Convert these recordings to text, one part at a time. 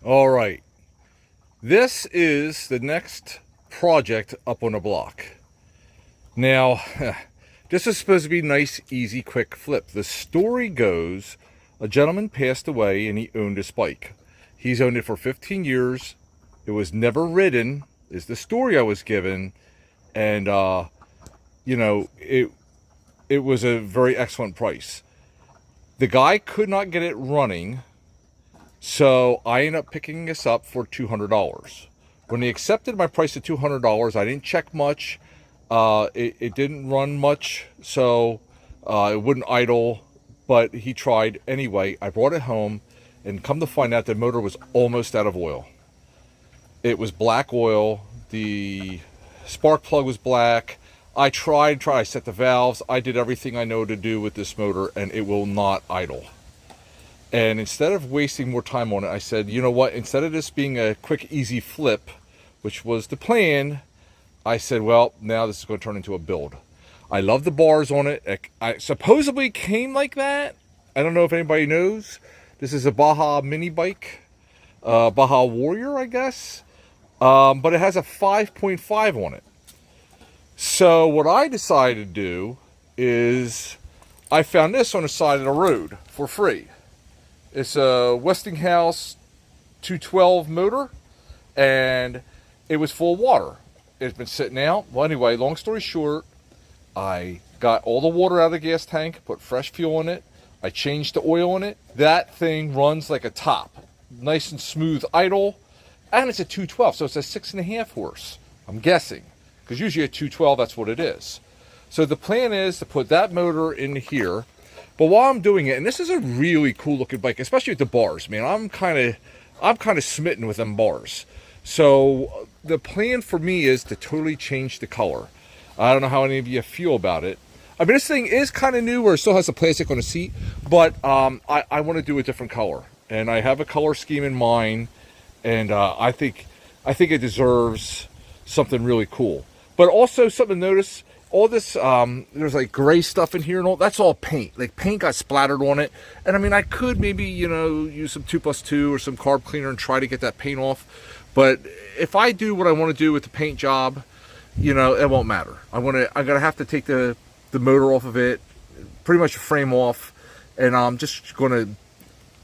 All right, this is the next project up on the block. Now, this is supposed to be nice, easy, quick flip. The story goes, a gentleman passed away and he owned this bike. He's owned it for 15 years. It was never ridden, is the story I was given. And, it was a very excellent price. The guy could not get it running, so I ended up picking this up for $200. When they accepted my price of $200, I didn't check much. It didn't run much, so it wouldn't idle, but he tried anyway. I brought it home, and come to find out the motor was almost out of oil. It was black oil. The spark plug was black. I tried. I set the valves. I did everything I know to do with this motor, and it will not idle. And instead of wasting more time on it, I said, you know what? Instead of this being a quick, easy flip, which was the plan, I said, well, now this is going to turn into a build. I love the bars on it. I supposedly came like that. I don't know if anybody knows. This is a Baja mini bike. Baja Warrior, I guess. But it has a 5.5 on it. So what I decided to do is I found this on the side of the road for free. It's a Westinghouse 212 motor, and it was full of water. It's been sitting out. Well, anyway, long story short, I got all the water out of the gas tank, put fresh fuel in it. I changed the oil in it. That thing runs like a top. Nice and smooth idle. And it's a 212, so it's a 6.5 horse, I'm guessing. Because usually a 212, that's what it is. So the plan is to put that motor in here. But while I'm doing it, and this is a really cool looking bike, especially with the bars, man. I'm kind of smitten with them bars. So the plan for me is to totally change the color. I don't know how any of you feel about it. I mean, this thing is kind of new where it still has the plastic on the seat, but I want to do a different color. And I have a color scheme in mind, and I think it deserves something really cool. But also something to notice, all this, there's like gray stuff in here and all, that's all paint. Like paint got splattered on it. And I mean, I could maybe, use some 2+2 or some carb cleaner and try to get that paint off. But if I do what I want to do with the paint job, it won't matter. I'm gonna have to take the motor off of it, pretty much the frame off, and I'm just gonna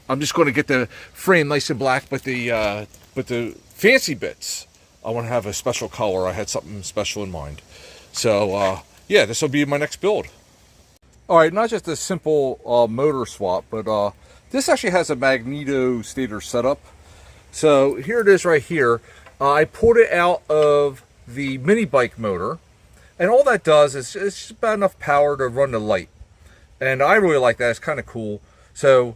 get the frame nice and black, but the fancy bits, I want to have a special color. I had something special in mind. So yeah, this will be my next build. All right, not just a simple motor swap, but this actually has a magneto stator setup. So here it is right here. I pulled it out of the mini bike motor, and all that does is it's just about enough power to run the light. And I really like that. It's kind of cool. So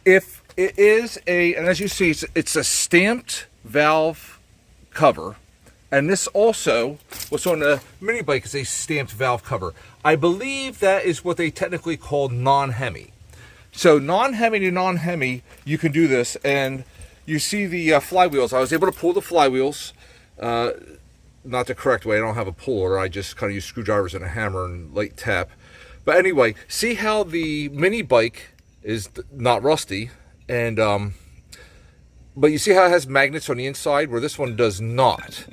if it is and as you see, it's a stamped valve cover, and this also, what's on the mini bike, is a stamped valve cover. I believe that is what they technically call non-Hemi. So non-Hemi to non-Hemi, you can do this, and you see the flywheels. I was able to pull the flywheels, not the correct way. I don't have a puller. I just kind of use screwdrivers and a hammer and light tap. But anyway, see how the mini bike is not rusty, and but you see how it has magnets on the inside where this one does not.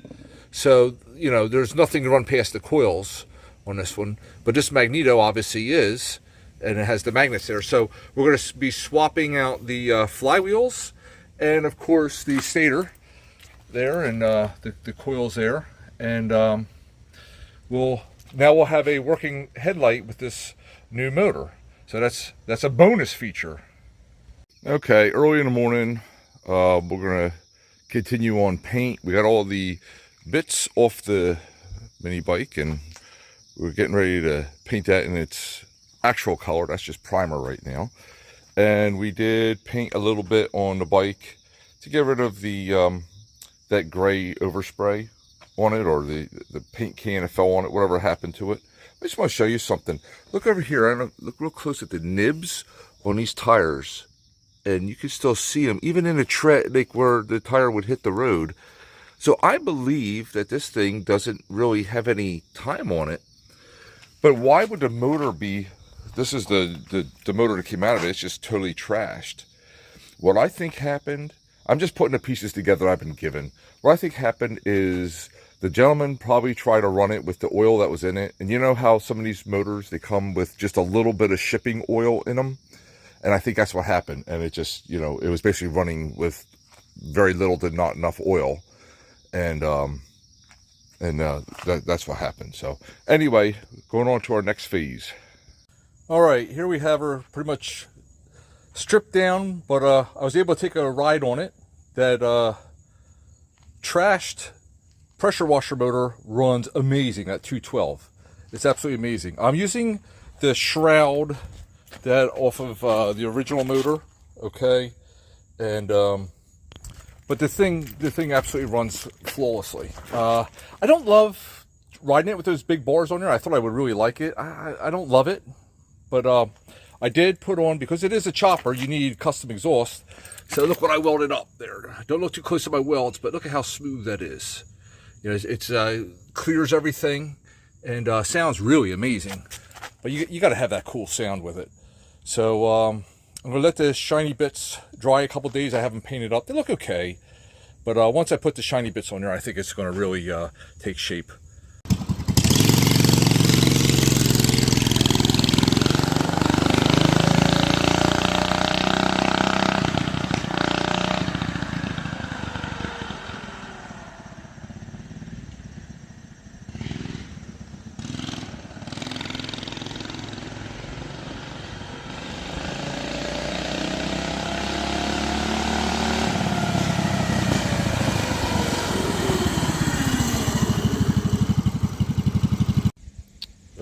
So, there's nothing to run past the coils on this one. But this magneto obviously is, and it has the magnets there. So we're going to be swapping out the flywheels and, of course, the stator there and the coils there. And we'll have a working headlight with this new motor. So that's a bonus feature. Okay, early in the morning, we're going to continue on paint. We got all the bits off the mini bike, and we're getting ready to paint that in its actual color. That's just primer right now. And we did paint a little bit on the bike to get rid of the that gray overspray on it, or the paint can that fell on it, whatever happened to it. I just want to show you something. Look over here. Look real close at the nibs on these tires, and you can still see them even in a tread, like where the tire would hit the road. So I believe that this thing doesn't really have any time on it. But why would the motor be? This is the motor that came out of it. It's just totally trashed. What I think happened, I'm just putting the pieces together I've been given. What I think happened is the gentleman probably tried to run it with the oil that was in it. And you know how some of these motors, they come with just a little bit of shipping oil in them? And I think that's what happened. And it just, you know, it was basically running with very little to not enough oil. And that's what happened. So anyway, going on to our next phase. All right, here we have her pretty much stripped down, but I was able to take a ride on it. That trashed pressure washer motor runs amazing at 212. It's absolutely amazing. I'm using the shroud that off of the original motor, okay, and but the thing absolutely runs flawlessly. I don't love riding it with those big bars on there. I thought I would really like it. I don't love it, but I did put on, because it is a chopper, you need custom exhaust. So look what I welded up there. Don't look too close to my welds, but look at how smooth that is. You know, it's clears everything and sounds really amazing. But you got to have that cool sound with it. So I'm gonna let the shiny bits dry a couple days. I have them painted up. They look okay, but once I put the shiny bits on there, I think it's going to really take shape.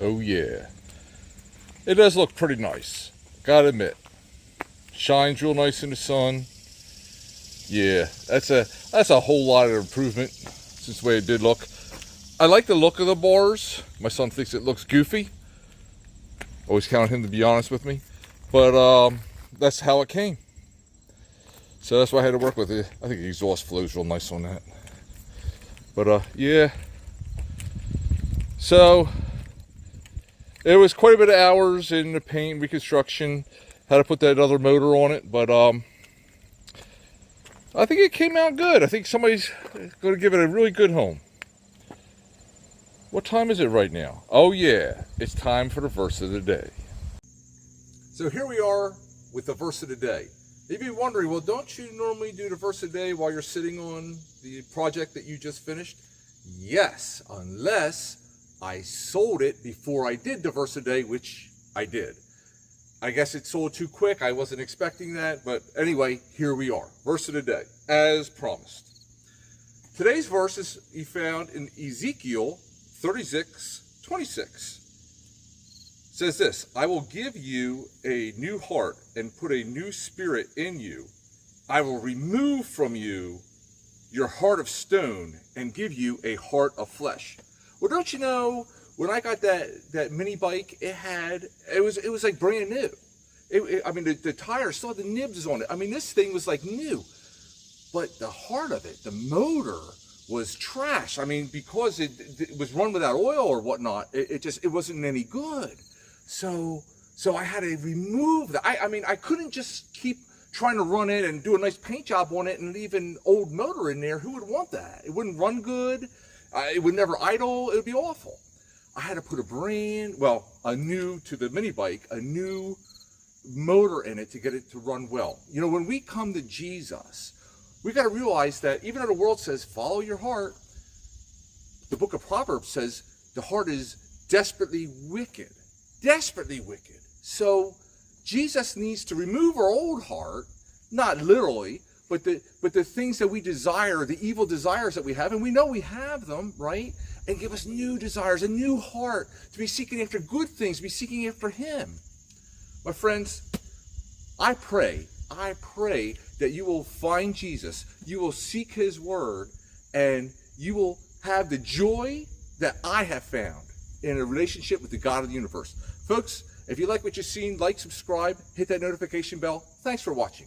Oh yeah, it does look pretty nice, gotta admit. Shines real nice in the sun. Yeah, that's a whole lot of improvement since the way it did look. I like the look of the bars. My son thinks it looks goofy. Always count him to be honest with me, but that's how it came. So that's why I had to work with it. I think the exhaust flows real nice on that. But yeah. So it was quite a bit of hours in the paint reconstruction. Had to put that other motor on it, but I think it came out good. I think somebody's going to give it a really good home. What time is it right now? Oh yeah, it's time for the verse of the day. So here we are with the verse of the day. You'd be wondering, well, don't you normally do the verse of the day while you're sitting on the project that you just finished? Yes, unless I sold it before I did the verse of the day, which I did. I guess it sold too quick. I wasn't expecting that, but anyway, here we are. Verse of the day, as promised. Today's verse is found in Ezekiel 36:26. It says this: I will give you a new heart and put a new spirit in you. I will remove from you your heart of stone and give you a heart of flesh. Well, don't you know, when I got that mini bike, it was like brand new. I mean, the tires still had the nibs on it. I mean, this thing was like new, but the heart of it, the motor, was trash. I mean, because it was run without oil or whatnot, it wasn't any good. So I had to remove that. I mean, I couldn't just keep trying to run it and do a nice paint job on it and leave an old motor in there. Who would want that? It wouldn't run good. It would never idle. It would be awful. I had to put a new to the mini bike, a new motor in it to get it to run well. You know, when we come to Jesus, we got to realize that even though the world says, follow your heart, the book of Proverbs says the heart is desperately wicked. Desperately wicked. So Jesus needs to remove our old heart, not literally, but the things that we desire, the evil desires that we have, and we know we have them, right? And give us new desires, a new heart, to be seeking after good things, to be seeking after Him. My friends, I pray that you will find Jesus, you will seek His word, and you will have the joy that I have found in a relationship with the God of the universe. Folks, if you like what you've seen, like, subscribe, hit that notification bell. Thanks for watching.